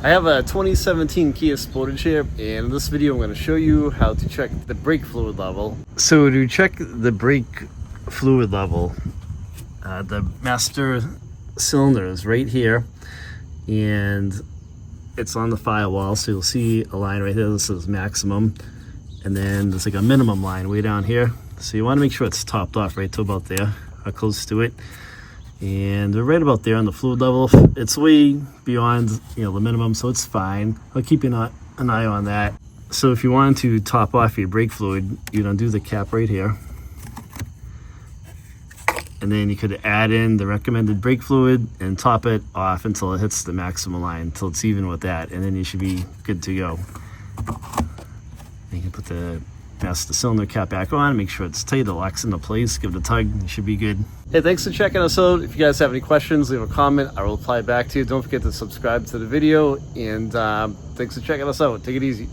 I have a 2017 Kia Sportage here, and in this video I'm going to show you how to check the brake fluid level. So to check the brake fluid level, the master cylinder is right here, and it's on the firewall, so you'll see a line right there that says maximum, and then there's like a minimum line way down here. So you want to make sure it's topped off right to about there, or close to it. And we're right about there on the fluid level. It's way beyond, the minimum, so it's fine. I'll keep an eye on that. So if you wanted to top off your brake fluid, you'd undo the cap right here, and then you could add in the recommended brake fluid and top it off until it hits the maximum line, until it's even with that, and then you should be good to go. You can put the master cylinder cap back on, make sure it's tight, it locks into place, give it a tug, you should be good. Hey, thanks for checking us out. If you guys have any questions, leave a comment, I will reply back to you. Don't forget to subscribe to the video, and thanks for checking us out. Take it easy.